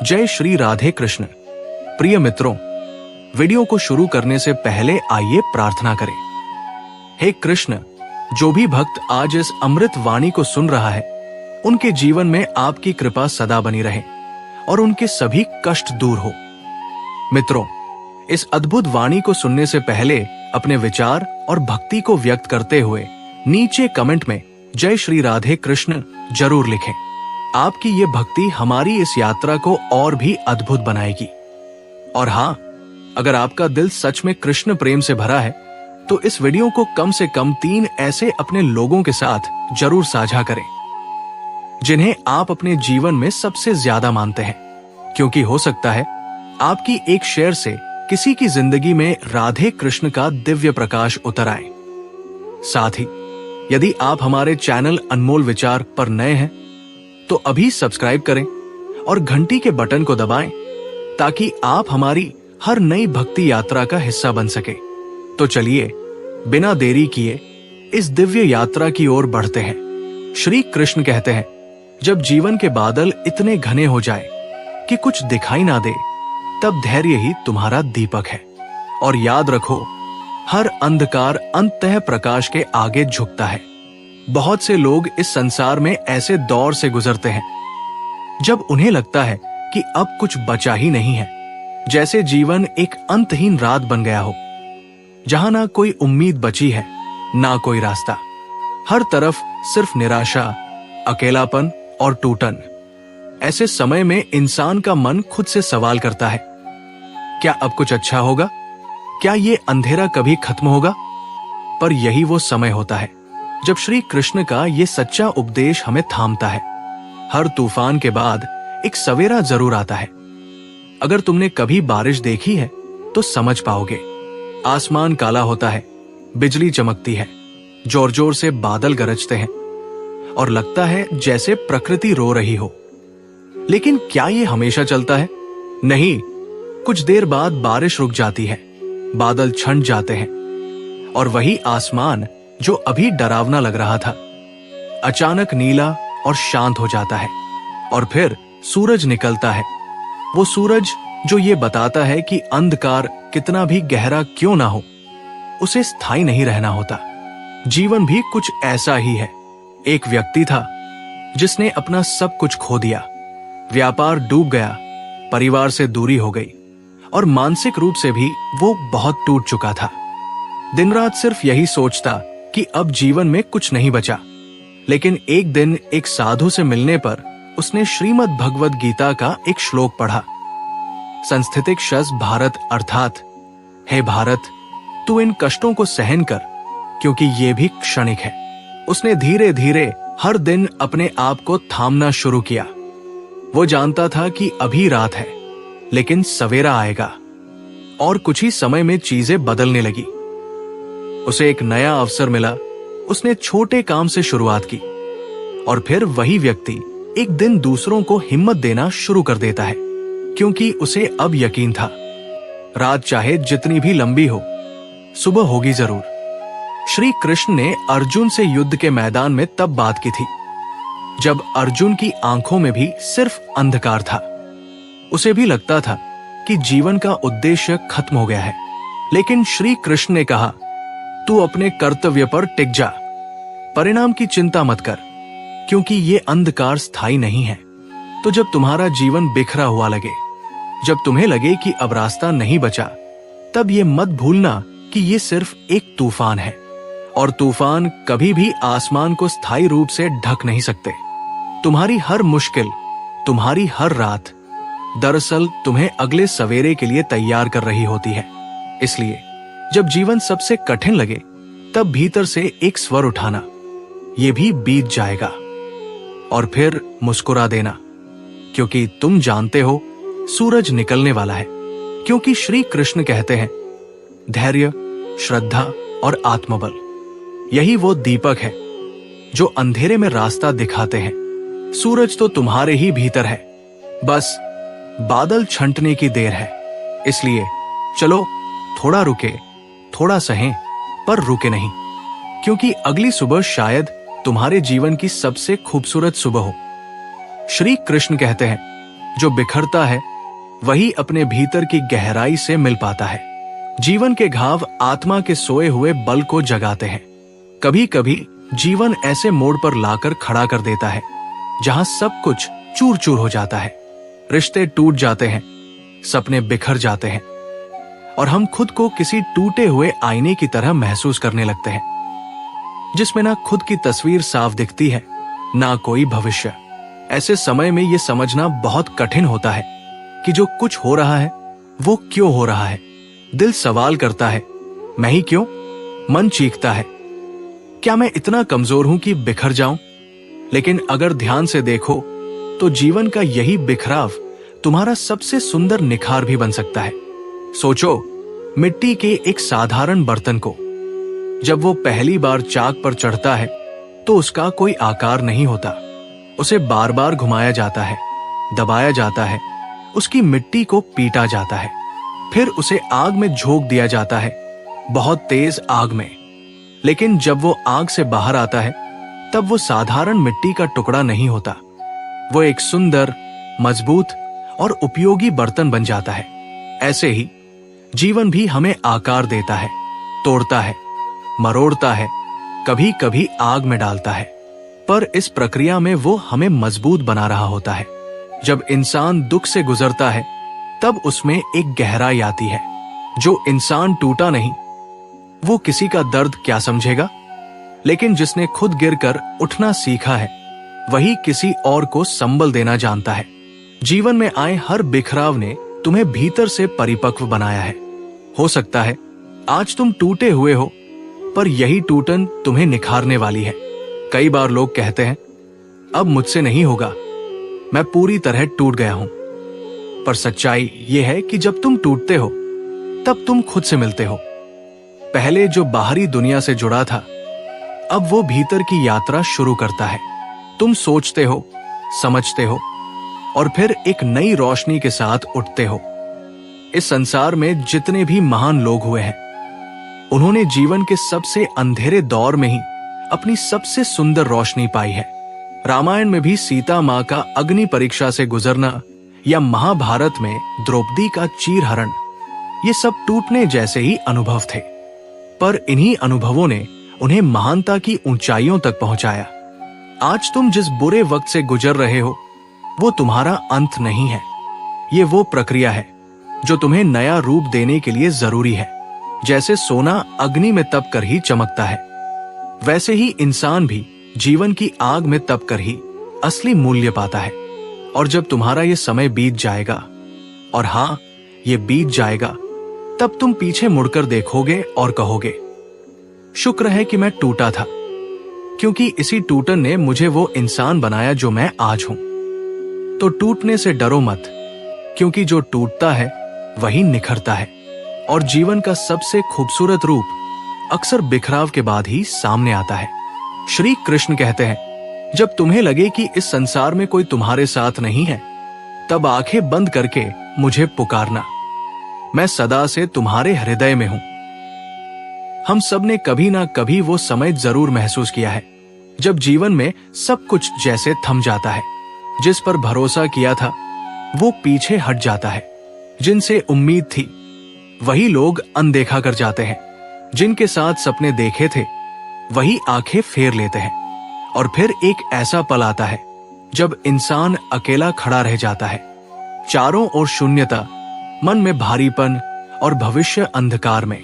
जय श्री राधे कृष्ण। प्रिय मित्रों, वीडियो को शुरू करने से पहले आइए प्रार्थना करें। हे कृष्ण, जो भी भक्त आज इस अमृत वाणी को सुन रहा है, उनके जीवन में आपकी कृपा सदा बनी रहे और उनके सभी कष्ट दूर हो। मित्रों, इस अद्भुत वाणी को सुनने से पहले अपने विचार और भक्ति को व्यक्त करते हुए नीचे कमेंट में जय श्री राधे कृष्ण जरूर लिखें। आपकी ये भक्ति हमारी इस यात्रा को और भी अद्भुत बनाएगी। और हाँ, अगर आपका दिल सच में कृष्ण प्रेम से भरा है तो इस वीडियो को कम से कम 3 ऐसे अपने लोगों के साथ जरूर साझा करें जिन्हें आप अपने जीवन में सबसे ज्यादा मानते हैं, क्योंकि हो सकता है आपकी एक शेयर से किसी की जिंदगी में राधे कृष्ण का दिव्य प्रकाश उतर आए। साथ ही यदि आप हमारे चैनल अनमोल विचार पर नए हैं तो अभी सब्सक्राइब करें और घंटी के बटन को दबाएं ताकि आप हमारी हर नई भक्ति यात्रा का हिस्सा बन सके। तो चलिए बिना देरी किए इस दिव्य यात्रा की ओर बढ़ते हैं। श्री कृष्ण कहते हैं, जब जीवन के बादल इतने घने हो जाए कि कुछ दिखाई ना दे, तब धैर्य ही तुम्हारा दीपक है। और याद रखो, हर अंधकार अंततः प्रकाश के आगे झुकता है। बहुत से लोग इस संसार में ऐसे दौर से गुजरते हैं जब उन्हें लगता है कि अब कुछ बचा ही नहीं है, जैसे जीवन एक अंतहीन रात बन गया हो, जहां ना कोई उम्मीद बची है, ना कोई रास्ता। हर तरफ सिर्फ निराशा, अकेलापन और टूटन। ऐसे समय में इंसान का मन खुद से सवाल करता है, क्या अब कुछ अच्छा होगा? क्या ये अंधेरा कभी खत्म होगा? पर यही वो समय होता है जब श्री कृष्ण का ये सच्चा उपदेश हमें थामता है। हर तूफान के बाद एक सवेरा जरूर आता है। अगर तुमने कभी बारिश देखी है तो समझ पाओगे। आसमान काला होता है, बिजली चमकती है, जोर जोर से बादल गरजते हैं और लगता है जैसे प्रकृति रो रही हो। लेकिन क्या ये हमेशा चलता है? नहीं। कुछ देर बाद बारिश रुक जाती है, बादल छंट जाते हैं और वही आसमान जो अभी डरावना लग रहा था अचानक नीला और शांत हो जाता है। और फिर सूरज निकलता है, वो सूरज जो ये बताता है कि अंधकार कितना भी गहरा क्यों ना हो, उसे स्थायी नहीं रहना होता। जीवन भी कुछ ऐसा ही है। एक व्यक्ति था जिसने अपना सब कुछ खो दिया। व्यापार डूब गया, परिवार से दूरी हो गई और मानसिक रूप से भी वो बहुत टूट चुका था। दिन रात सिर्फ यही सोचता कि अब जीवन में कुछ नहीं बचा। लेकिन एक दिन एक साधु से मिलने पर उसने श्रीमद् भगवद गीता का एक श्लोक पढ़ा। संस्थितिक शस भारत, अर्थात हे भारत, तू इन कष्टों को सहन कर, क्योंकि ये भी क्षणिक है। उसने धीरे धीरे हर दिन अपने आप को थामना शुरू किया। वो जानता था कि अभी रात है, लेकिन सवेरा आएगा और कुछ ही समय में चीजें बदलने लगी। उसे एक नया अवसर मिला। उसने छोटे काम से शुरुआत की और फिर वही व्यक्ति एक दिन दूसरों को हिम्मत देना शुरू कर देता है, क्योंकि उसे अब यकीन था, रात चाहे जितनी भी लंबी हो, सुबह होगी जरूर। श्री कृष्ण ने अर्जुन से युद्ध के मैदान में तब बात की थी जब अर्जुन की आंखों में भी सिर्फ अंधकार था। उसे भी लगता था कि जीवन का उद्देश्य खत्म हो गया है। लेकिन श्री कृष्ण ने कहा, तू अपने कर्तव्य पर टिक जा, परिणाम की चिंता मत कर, क्योंकि ये अंधकार स्थायी नहीं है। तो जब तुम्हारा जीवन बिखरा हुआ लगे, जब तुम्हें लगे कि अब रास्ता नहीं बचा, तब ये मत भूलना कि ये सिर्फ एक तूफान है और तूफान कभी भी आसमान को स्थायी रूप से ढक नहीं सकते। तुम्हारी हर मुश्किल, तुम्हारी हर रात दरअसल तुम्हें अगले सवेरे के लिए तैयार कर रही होती है। इसलिए जब जीवन सबसे कठिन लगे, तब भीतर से एक स्वर उठाना, ये भी बीत जाएगा, और फिर मुस्कुरा देना, क्योंकि तुम जानते हो सूरज निकलने वाला है। क्योंकि श्री कृष्ण कहते हैं, धैर्य, श्रद्धा और आत्मबल, यही वो दीपक है जो अंधेरे में रास्ता दिखाते हैं। सूरज तो तुम्हारे ही भीतर है, बस बादल छंटने की देर है। इसलिए चलो थोड़ा रुके, थोड़ा सहें, पर रुके नहीं, क्योंकि अगली सुबह शायद तुम्हारे जीवन की सबसे खूबसूरत सुबह हो। श्री कृष्ण कहते हैं, जो बिखरता है वही अपने भीतर की गहराई से मिल पाता है। जीवन के घाव आत्मा के सोए हुए बल को जगाते हैं। कभी कभी जीवन ऐसे मोड़ पर लाकर खड़ा कर देता है जहां सब कुछ चूर चूर हो जाता है, रिश्ते टूट जाते हैं, सपने बिखर जाते हैं और हम खुद को किसी टूटे हुए आईने की तरह महसूस करने लगते हैं, जिसमें ना खुद की तस्वीर साफ दिखती है, ना कोई भविष्य। ऐसे समय में यह समझना बहुत कठिन होता है कि जो कुछ हो रहा है वो क्यों हो रहा है। दिल सवाल करता है, मैं ही क्यों? मन चीखता है, क्या मैं इतना कमजोर हूं कि बिखर जाऊं? लेकिन अगर ध्यान से देखो तो जीवन का यही बिखराव तुम्हारा सबसे सुंदर निखार भी बन सकता है। सोचो, मिट्टी के एक साधारण बर्तन को जब वो पहली बार चाक पर चढ़ता है तो उसका कोई आकार नहीं होता। उसे बार बार घुमाया जाता है, दबाया जाता है, उसकी मिट्टी को पीटा जाता है, फिर उसे आग में झोंक दिया जाता है, बहुत तेज आग में। लेकिन जब वो आग से बाहर आता है तब वो साधारण मिट्टी का टुकड़ा नहीं होता, वो एक सुंदर, मजबूत और उपयोगी बर्तन बन जाता है। ऐसे ही जीवन भी हमें आकार देता है, तोड़ता है, मरोड़ता है, कभी कभी आग में डालता है, पर इस प्रक्रिया में वो हमें मजबूत बना रहा होता है। जब इंसान दुख से गुजरता है तब उसमें एक गहराई आती है। जो इंसान टूटा नहीं वो किसी का दर्द क्या समझेगा, लेकिन जिसने खुद गिरकर उठना सीखा है वही किसी और को संबल देना जानता है। जीवन में आए हर बिखराव ने तुम्हें भीतर से परिपक्व बनाया है। हो सकता है आज तुम टूटे हुए हो, पर यही टूटन तुम्हें निखारने वाली है। कई बार लोग कहते हैं, अब मुझसे नहीं होगा, मैं पूरी तरह टूट गया हूं। पर सच्चाई यह है कि जब तुम टूटते हो तब तुम खुद से मिलते हो। पहले जो बाहरी दुनिया से जुड़ा था अब वो भीतर की यात्रा शुरू करता है। तुम सोचते हो, समझते हो और फिर एक नई रोशनी के साथ उठते हो। इस संसार में जितने भी महान लोग हुए हैं उन्होंने जीवन के सबसे अंधेरे दौर में ही अपनी सबसे सुंदर रोशनी पाई है। रामायण में भी सीता मां का अग्नि परीक्षा से गुजरना या महाभारत में द्रौपदी का चीरहरण, ये सब टूटने जैसे ही अनुभव थे, पर इन्हीं अनुभवों ने उन्हें महानता की ऊंचाइयों तक पहुंचाया। आज तुम जिस बुरे वक्त से गुजर रहे हो वो तुम्हारा अंत नहीं है, ये वो प्रक्रिया है जो तुम्हें नया रूप देने के लिए जरूरी है। जैसे सोना अग्नि में तप कर ही चमकता है, वैसे ही इंसान भी जीवन की आग में तप कर ही असली मूल्य पाता है। और जब तुम्हारा ये समय बीत जाएगा, और हां ये बीत जाएगा, तब तुम पीछे मुड़कर देखोगे और कहोगे, शुक्र है कि मैं टूटा था, क्योंकि इसी टूटन ने मुझे वो इंसान बनाया जो मैं आज हूं। तो टूटने से डरो मत, क्योंकि जो टूटता है वही निखरता है। और जीवन का सबसे खूबसूरत रूप अक्सर बिखराव के बाद ही सामने आता है। श्री कृष्ण कहते हैं, जब तुम्हें लगे कि इस संसार में कोई तुम्हारे साथ नहीं है, तब आंखें बंद करके मुझे पुकारना, मैं सदा से तुम्हारे हृदय में हूं। हम सब ने कभी ना कभी वो समय जरूर महसूस किया है जब जीवन में सब कुछ जैसे थम जाता है। जिस पर भरोसा किया था वो पीछे हट जाता है, जिनसे उम्मीद थी वही लोग अनदेखा कर जाते हैं, जिनके साथ सपने देखे थे वही आंखें फेर लेते हैं। और फिर एक ऐसा पल आता है जब इंसान अकेला खड़ा रह जाता है, चारों ओर शून्यता, मन में भारीपन और भविष्य अंधकार में।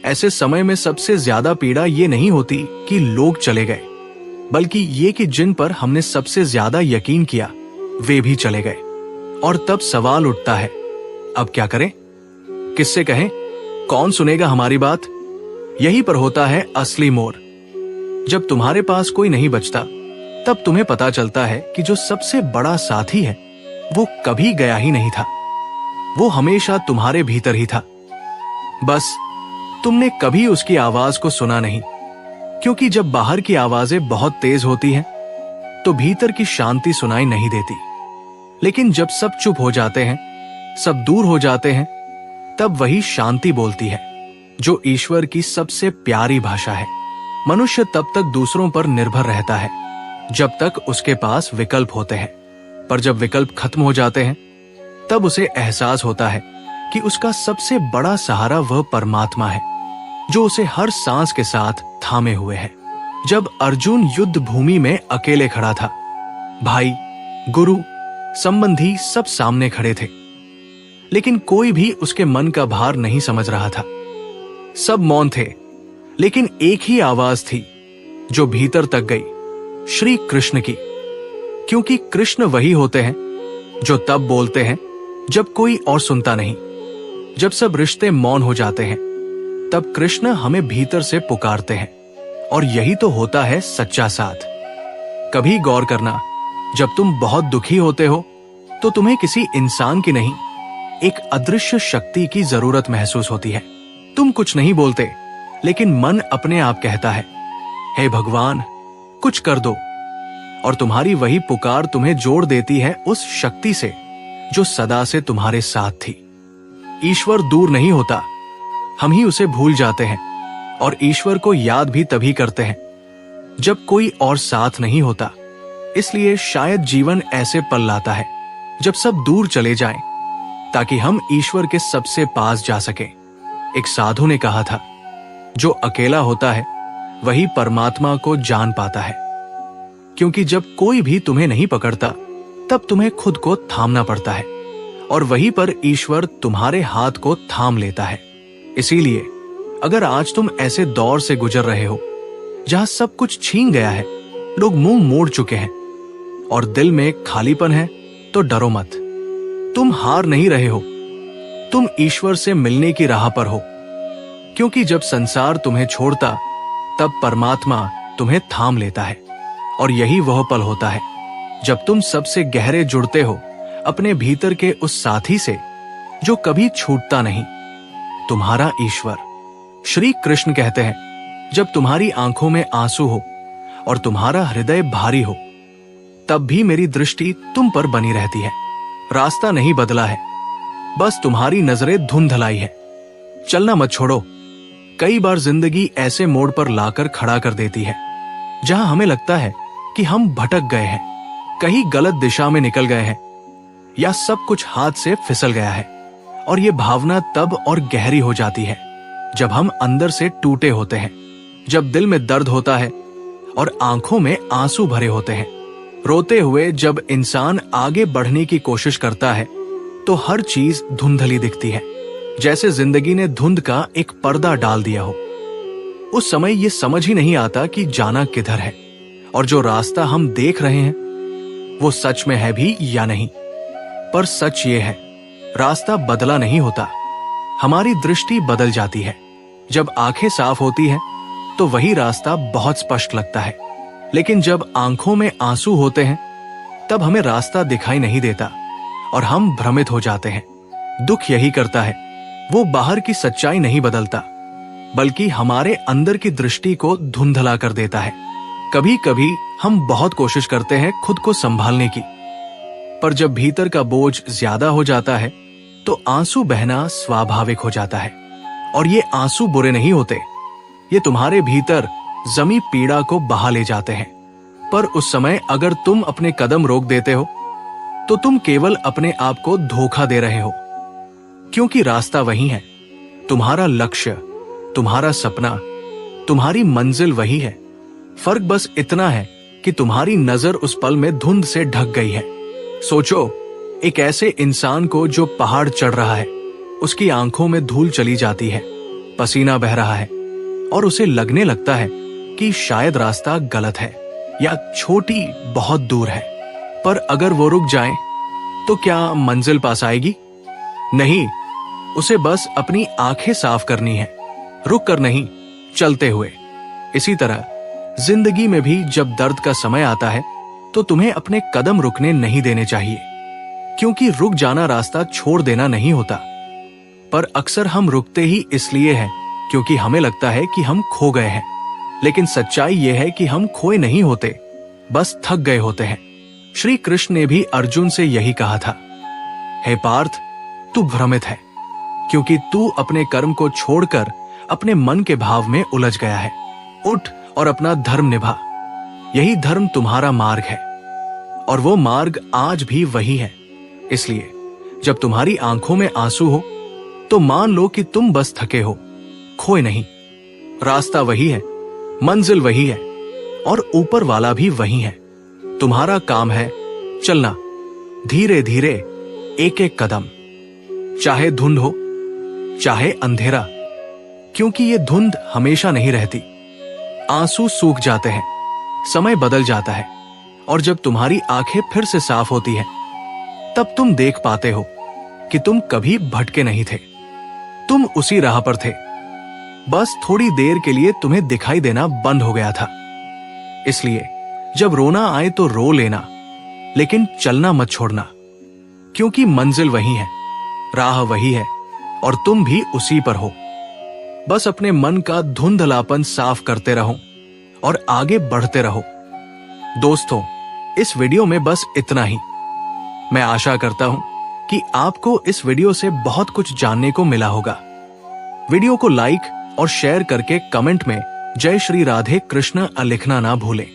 ऐसे समय में सबसे ज्यादा पीड़ा ये नहीं होती कि लोग चले गए, बल्कि ये कि जिन पर हमने सबसे ज्यादा यकीन किया वे भी चले गए। और तब सवाल उठता है, अब क्या करें, किससे कहें, कौन सुनेगा हमारी बात? यही पर होता है असली मोड़। जब तुम्हारे पास कोई नहीं बचता तब तुम्हें पता चलता है कि जो सबसे बड़ा साथी है वो कभी गया ही नहीं था, वो हमेशा तुम्हारे भीतर ही था। बस तुमने कभी उसकी आवाज को सुना नहीं, क्योंकि जब बाहर की आवाजें बहुत तेज होती हैं तो भीतर की शांति सुनाई नहीं देती। लेकिन जब सब चुप हो जाते हैं, सब दूर हो जाते हैं, तब वही शांति बोलती है, जो ईश्वर की सबसे प्यारी भाषा है। मनुष्य तब तक दूसरों पर निर्भर रहता है जब तक उसके पास विकल्प होते हैं, पर जब विकल्प खत्म हो जाते हैं तब उसे एहसास होता है कि उसका सबसे बड़ा सहारा वह परमात्मा है जो उसे हर सांस के साथ थामे हुए है। जब अर्जुन युद्ध भूमि में अकेले खड़ा था, भाई, गुरु, संबंधी सब सामने खड़े थे, लेकिन कोई भी उसके मन का भार नहीं समझ रहा था। सब मौन थे, लेकिन एक ही आवाज थी जो भीतर तक गई, श्री कृष्ण की। क्योंकि कृष्ण वही होते हैं जो तब बोलते हैं जब कोई और सुनता नहीं। जब सब रिश्ते मौन हो जाते हैं, तब कृष्ण हमें भीतर से पुकारते हैं, और यही तो होता है सच्चा साथ। कभी गौर करना, जब तुम बहुत दुखी होते हो तो तुम्हें किसी इंसान की नहीं, एक अदृश्य शक्ति की जरूरत महसूस होती है। तुम कुछ नहीं बोलते, लेकिन मन अपने आप कहता है, हे भगवान, कुछ कर दो। और तुम्हारी वही पुकार तुम्हें जोड़ देती है उस शक्ति से जो सदा से तुम्हारे साथ थी। ईश्वर दूर नहीं होता, हम ही उसे भूल जाते हैं, और ईश्वर को याद भी तभी करते हैं जब कोई और साथ नहीं होता। इसलिए शायद जीवन ऐसे पल लाता है जब सब दूर चले जाएं, ताकि हम ईश्वर के सबसे पास जा सकें। एक साधु ने कहा था, जो अकेला होता है वही परमात्मा को जान पाता है। क्योंकि जब कोई भी तुम्हें नहीं पकड़ता, तब तुम्हें खुद को थामना पड़ता है, और वहीं पर ईश्वर तुम्हारे हाथ को थाम लेता है। इसीलिए अगर आज तुम ऐसे दौर से गुजर रहे हो जहां सब कुछ छीन गया है, लोग मुंह मोड़ चुके हैं और दिल में खालीपन है, तो डरो मत। तुम हार नहीं रहे हो, तुम ईश्वर से मिलने की राह पर हो। क्योंकि जब संसार तुम्हें छोड़ता, तब परमात्मा तुम्हें थाम लेता है, और यही वह पल होता है जब तुम सबसे गहरे जुड़ते हो अपने भीतर के उस साथी से जो कभी छूटता नहीं, तुम्हारा ईश्वर। श्री कृष्ण कहते हैं, जब तुम्हारी आंखों में आंसू हो और तुम्हारा हृदय भारी हो, तब भी मेरी दृष्टि तुम पर बनी रहती है। रास्ता नहीं बदला है, बस तुम्हारी नजरें धुंधलाई है। चलना मत छोड़ो। कई बार जिंदगी ऐसे मोड़ पर लाकर खड़ा कर देती है जहां हमें लगता है कि हम भटक गए हैं, कहीं गलत दिशा में निकल गए हैं, या सब कुछ हाथ से फिसल गया है। और ये भावना तब और गहरी हो जाती है जब हम अंदर से टूटे होते हैं, जब दिल में दर्द होता है और आंखों में आंसू भरे होते हैं। रोते हुए जब इंसान आगे बढ़ने की कोशिश करता है, तो हर चीज धुंधली दिखती है, जैसे जिंदगी ने धुंध का एक पर्दा डाल दिया हो। उस समय ये समझ ही नहीं आता कि जाना किधर है, और जो रास्ता हम देख रहे हैं वो सच में है भी या नहीं। पर सच ये है, रास्ता बदला नहीं होता, हमारी दृष्टि बदल जाती है। जब आंखें साफ होती हैं, तो वही रास्ता बहुत स्पष्ट लगता है, लेकिन जब आंखों में आंसू होते हैं, तब हमें रास्ता दिखाई नहीं देता और हम भ्रमित हो जाते हैं। दुख यही करता है, वो बाहर की सच्चाई नहीं बदलता, बल्कि हमारे अंदर की दृष्टि को धुंधला कर देता है। कभी कभी हम बहुत कोशिश करते हैं खुद को संभालने की, पर जब भीतर का बोझ ज्यादा हो जाता है, तो आंसू बहना स्वाभाविक हो जाता है। और ये आंसू बुरे नहीं होते, ये तुम्हारे भीतर जमी पीड़ा को बहा ले जाते हैं। पर उस समय अगर तुम अपने कदम रोक देते हो, तो तुम केवल अपने आप को धोखा दे रहे हो। क्योंकि रास्ता वही है, तुम्हारा लक्ष्य, तुम्हारा सपना, तुम्हारी मंजिल वही है। फर्क बस इतना है कि तुम्हारी नजर उस पल में धुंध से ढक गई है। सोचो, एक ऐसे इंसान को जो पहाड़ चढ़ रहा है, उसकी आंखों में धूल चली जाती है, पसीना बह रहा है, और उसे लगने लगता है कि शायद रास्ता गलत है या छोटी बहुत दूर है। पर अगर वो रुक जाए, तो क्या मंजिल पास आएगी? नहीं, उसे बस अपनी आंखें साफ करनी है, रुक कर नहीं, चलते हुए। इसी तरह जिंदगी में भी जब दर्द का समय आता है, तो तुम्हें अपने कदम रुकने नहीं देने चाहिए, क्योंकि रुक जाना रास्ता छोड़ देना नहीं होता। पर अक्सर हम रुकते ही इसलिए हैं क्योंकि हमें लगता है कि हम खो गए हैं। लेकिन सच्चाई यह है कि हम खोए नहीं होते, बस थक गए होते हैं। श्री कृष्ण ने भी अर्जुन से यही कहा था, हे पार्थ, तू भ्रमित है, क्योंकि तू अपने कर्म को छोड़कर अपने मन के भाव में उलझ गया है। उठ और अपना धर्म निभा, यही धर्म तुम्हारा मार्ग है, और वो मार्ग आज भी वही है। इसलिए जब तुम्हारी आंखों में आंसू हो तो मान लो कि तुम बस थके हो, खोए नहीं। रास्ता वही है, मंजिल वही है और ऊपर वाला भी वही है। तुम्हारा काम है चलना, धीरे धीरे, एक एक कदम, चाहे धुंध हो चाहे अंधेरा, क्योंकि ये धुंध हमेशा नहीं रहती। आंसू सूख जाते हैं, समय बदल जाता है, और जब तुम्हारी आंखें फिर से साफ होती हैं, तब तुम देख पाते हो कि तुम कभी भटके नहीं थे। तुम उसी राह पर थे, बस थोड़ी देर के लिए तुम्हें दिखाई देना बंद हो गया था। इसलिए जब रोना आए तो रो लेना, लेकिन चलना मत छोड़ना, क्योंकि मंजिल वही है, राह वही है और तुम भी उसी पर हो। बस अपने मन का धुंधलापन साफ करते रहो और आगे बढ़ते रहो। दोस्तों, इस वीडियो में बस इतना ही। मैं आशा करता हूं कि आपको इस वीडियो से बहुत कुछ जानने को मिला होगा। वीडियो को लाइक और शेयर करके कमेंट में जय श्री राधे कृष्ण लिखना ना भूलें।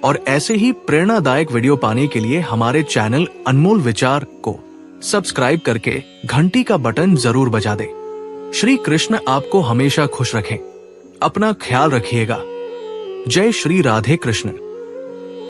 और ऐसे ही प्रेरणादायक वीडियो पाने के लिए हमारे चैनल अनमोल विचार को सब्सक्राइब करके घंटी का बटन जरूर बजा दें। श्री कृष्ण आपको हमेशा खुश रखें। अपना ख्याल रखिएगा। जय श्री राधे कृष्ण।